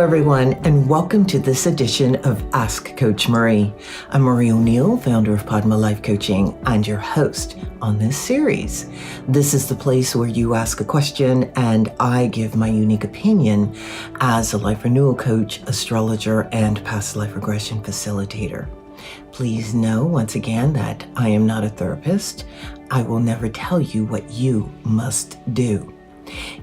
everyone, and welcome to this edition of Ask Coach Marie. I'm Marie O'Neill, founder of Padma Life Coaching, and your host on this series. This is the place where you ask a question and I give my unique opinion as a life renewal coach, astrologer, and past life regression facilitator. Please know once again that I am not a therapist. I will never tell you what you must do.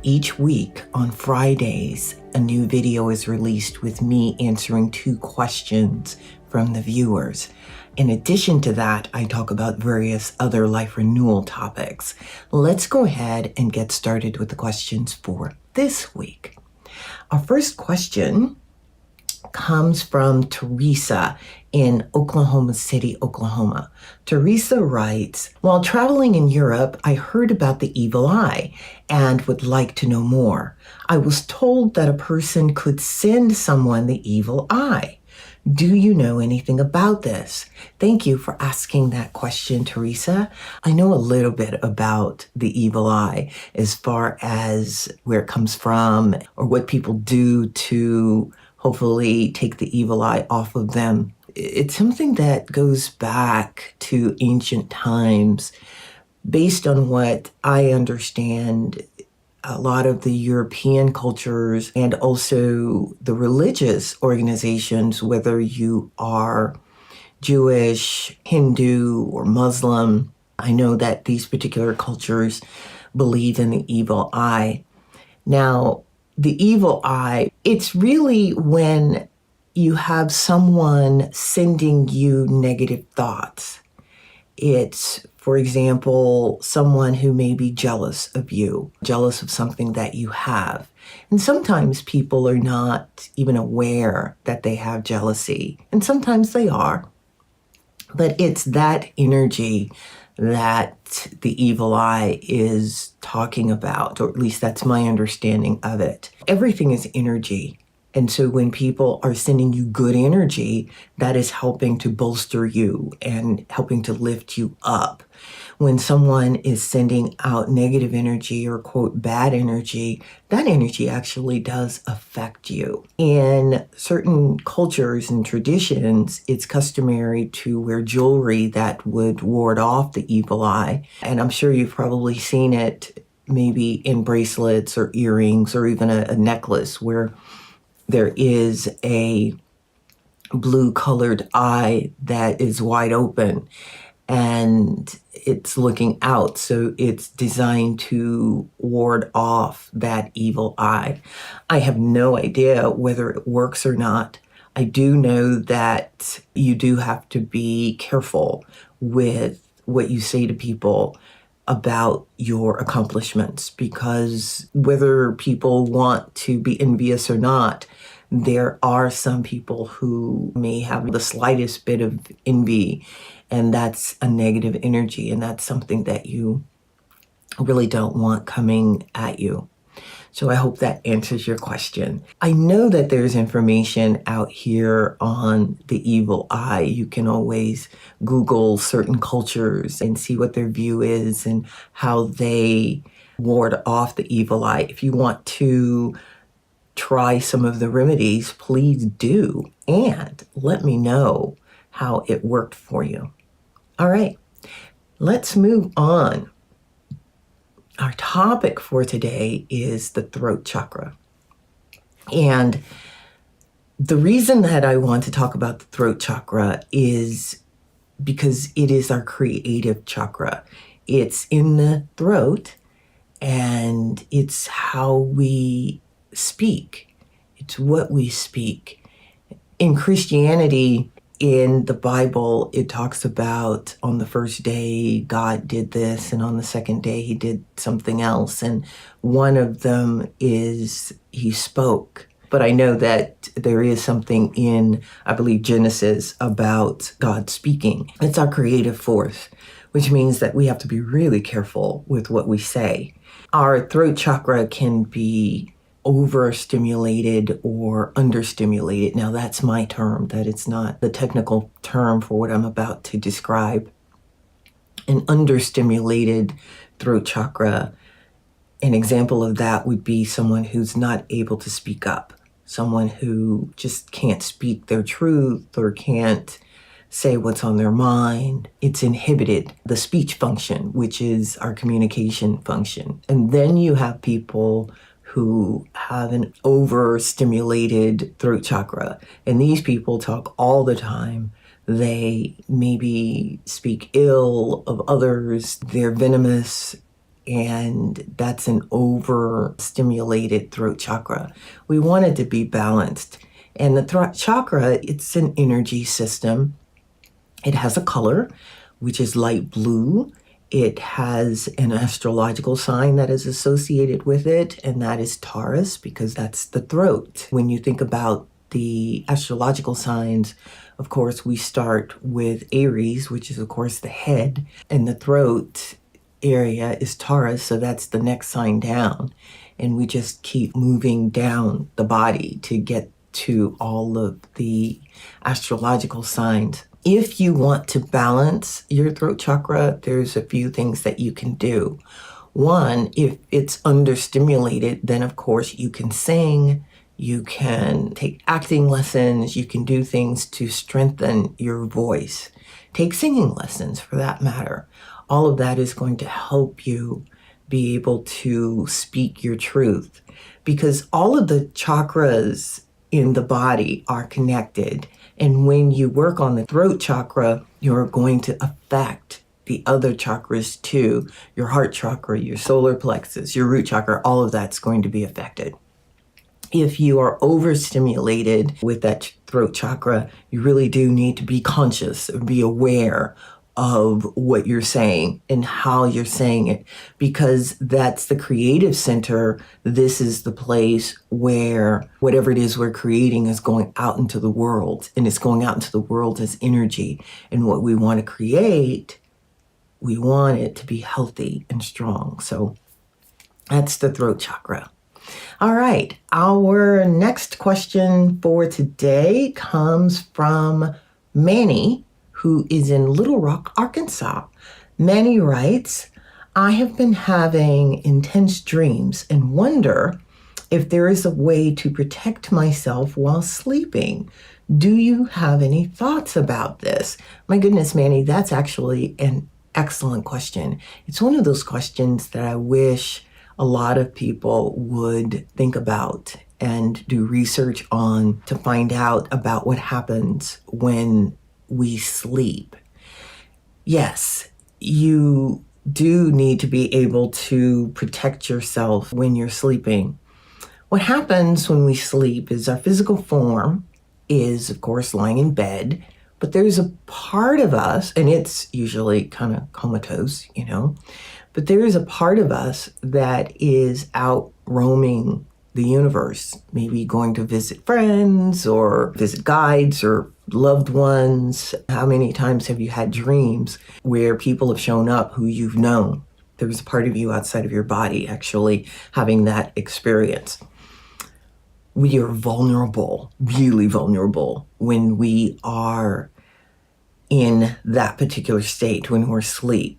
Each week on Fridays, a new video is released with me answering 2 questions from the viewers. In addition to that, I talk about various other life renewal topics. Let's go ahead and get started with the questions for this week. Our first question comes from Teresa in Oklahoma City, Oklahoma. Teresa writes, while traveling in Europe, I heard about the evil eye and would like to know more. I was told that a person could send someone the evil eye. Do you know anything about this? Thank you for asking that question, Teresa. I know a little bit about the evil eye as far as where it comes from or what people do to hopefully take the evil eye off of them. It's something that goes back to ancient times. Based on what I understand, a lot of the European cultures and also the religious organizations, whether you are Jewish, Hindu, or Muslim, I know that these particular cultures believe in the evil eye. Now, the evil eye, it's really when you have someone sending you negative thoughts. It's, for example, someone who may be jealous of you, jealous of something that you have. And sometimes people are not even aware that they have jealousy, and sometimes they are. But it's that energy that the evil eye is talking about, or at least that's my understanding of it. Everything is energy. And so when people are sending you good energy, that is helping to bolster you and helping to lift you up. When someone is sending out negative energy or, quote, bad energy, that energy actually does affect you. In certain cultures and traditions, it's customary to wear jewelry that would ward off the evil eye. And I'm sure you've probably seen it maybe in bracelets or earrings or even a necklace where there is a blue colored eye that is wide open and it's looking out. So it's designed to ward off that evil eye. I have no idea whether it works or not. I do know that you do have to be careful with what you say to people about your accomplishments, because whether people want to be envious or not, there are some people who may have the slightest bit of envy, and that's a negative energy, and that's something that you really don't want coming at you. So I hope that answers your question. I know that there's information out here on the evil eye. You can always Google certain cultures and see what their view is and how they ward off the evil eye. If you want to try some of the remedies, please do. And let me know how it worked for you. All right, let's move on. Our topic for today is the throat chakra. And the reason that I want to talk about the throat chakra is because it is our creative chakra. It's in the throat and it's how we speak. It's what we speak. In Christianity, in the Bible, it talks about on the first day, God did this, and on the second day, he did something else. And one of them is he spoke. But I know that there is something in, I believe, Genesis about God speaking. It's our creative force, which means that we have to be really careful with what we say. Our throat chakra can be overstimulated or understimulated. Now that's my term, that it's not the technical term for what I'm about to describe. An understimulated throat chakra, an example of that would be someone who's not able to speak up. someone who just can't speak their truth or can't say what's on their mind. It's inhibited the speech function, which is our communication function. And then you have people who have an overstimulated throat chakra. And these people talk all the time. They maybe speak ill of others. They're venomous. And that's an overstimulated throat chakra. We want it to be balanced. And the throat chakra, it's an energy system. It has a color, which is light blue. It has an astrological sign that is associated with it, and that is Taurus, because that's the throat. When you think about the astrological signs, of course, we start with Aries, which is, of course, the head, and the throat area is Taurus, so that's the next sign down. And we just keep moving down the body to get to all of the astrological signs. If you want to balance your throat chakra, there's a few things that you can do. One, if it's understimulated, then of course you can sing, you can take acting lessons, you can do things to strengthen your voice. Take singing lessons for that matter. All of that is going to help you be able to speak your truth, because all of the chakras in the body are connected. And when you work on the throat chakra, you're going to affect the other chakras too. Your heart chakra, your solar plexus, your root chakra, all of that's going to be affected. If you are overstimulated with that throat chakra, you really do need to be conscious, be aware of what you're saying and how you're saying it, because that's the creative center. This is the place where whatever it is we're creating is going out into the world, and it's going out into the world as energy. And what we want to create, we want it to be healthy and strong. So that's the throat chakra. All right, our next question for today comes from Manny, who is in Little Rock, Arkansas. Manny writes, I have been having intense dreams and wonder if there is a way to protect myself while sleeping. Do you have any thoughts about this? My goodness, Manny, that's actually an excellent question. It's one of those questions that I wish a lot of people would think about and do research on to find out about what happens when we sleep. Yes, you do need to be able to protect yourself when you're sleeping. What happens when we sleep is our physical form is, of course, lying in bed, but there's a part of us, and it's usually kind of comatose, but there is a part of us that is out roaming the universe, maybe going to visit friends or visit guides or loved ones. How many times have you had dreams where people have shown up who you've known? There was a part of you outside of your body actually having that experience. We are vulnerable, really vulnerable, when we are in that particular state, when we're asleep.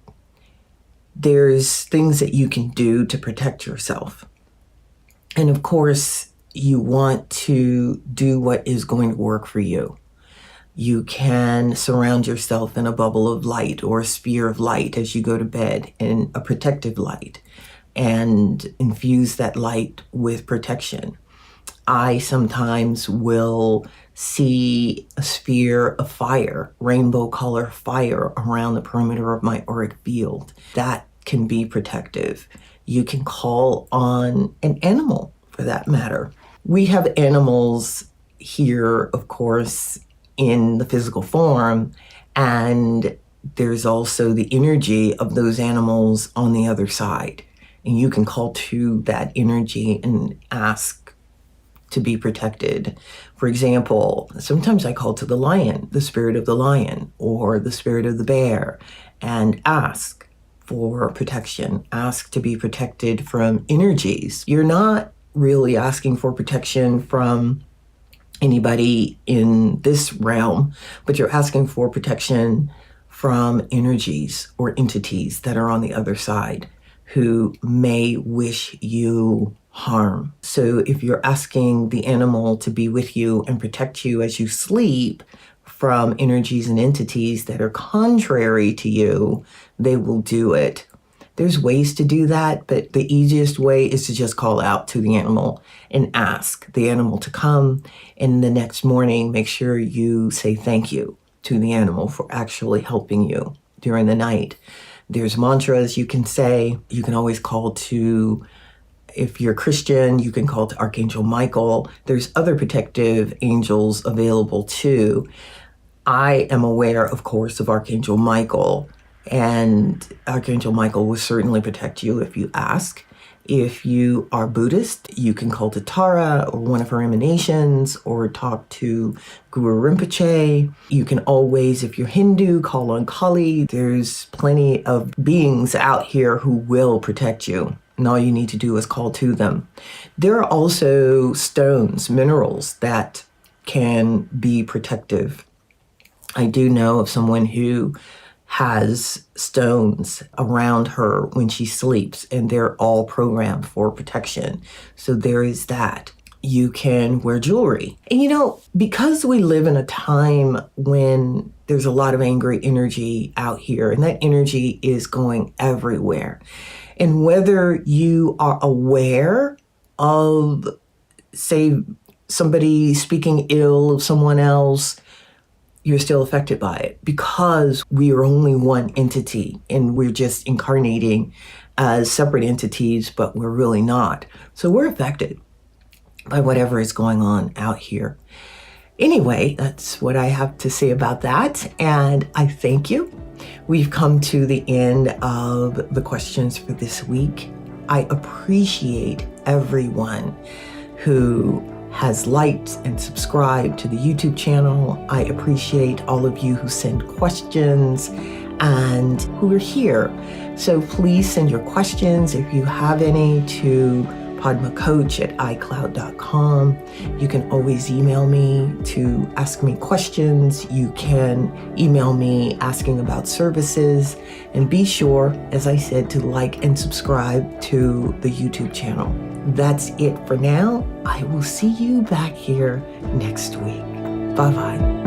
There's things that you can do to protect yourself. And of course, you want to do what is going to work for you. You can surround yourself in a bubble of light or a sphere of light as you go to bed, in a protective light, and infuse that light with protection. I sometimes will see a sphere of fire, rainbow color fire around the perimeter of my auric field. That can be protective. You can call on an animal for that matter. We have animals here, of course, in the physical form, and there's also the energy of those animals on the other side. And you can call to that energy and ask to be protected. For example, sometimes I call to the lion, the spirit of the lion, or the spirit of the bear, and ask for protection, ask to be protected from energies. You're not really asking for protection from anybody in this realm, but you're asking for protection from energies or entities that are on the other side who may wish you harm. So if you're asking the animal to be with you and protect you as you sleep from energies and entities that are contrary to you, they will do it. There's ways to do that, but the easiest way is to just call out to the animal and ask the animal to come. And the next morning, make sure you say thank you to the animal for actually helping you during the night. There's mantras you can say. You can always call to, if you're Christian, you can call to Archangel Michael. There's other protective angels available too. I am aware, of course, of Archangel Michael, and Archangel Michael will certainly protect you if you ask. If you are Buddhist, you can call to Tara or one of her emanations or talk to Guru Rinpoche. You can always, if you're Hindu, call on Kali. There's plenty of beings out here who will protect you, and all you need to do is call to them. There are also stones, minerals that can be protective. I do know of someone who has stones around her when she sleeps, and they're all programmed for protection. So there is that. You can wear jewelry. And because we live in a time when there's a lot of angry energy out here, and that energy is going everywhere. And whether you are aware of, say, somebody speaking ill of someone else, you're still affected by it because we are only one entity and we're just incarnating as separate entities, but we're really not. So we're affected by whatever is going on out here. Anyway, that's what I have to say about that. And I thank you. We've come to the end of the questions for this week. I appreciate everyone who has liked and subscribed to the YouTube channel. I appreciate all of you who send questions and who are here. So please send your questions, if you have any, to padmacoach@icloud.com. You can always email me to ask me questions. You can email me asking about services. And be sure, as I said, to like and subscribe to the YouTube channel. That's it for now. I will see you back here next week. Bye-bye.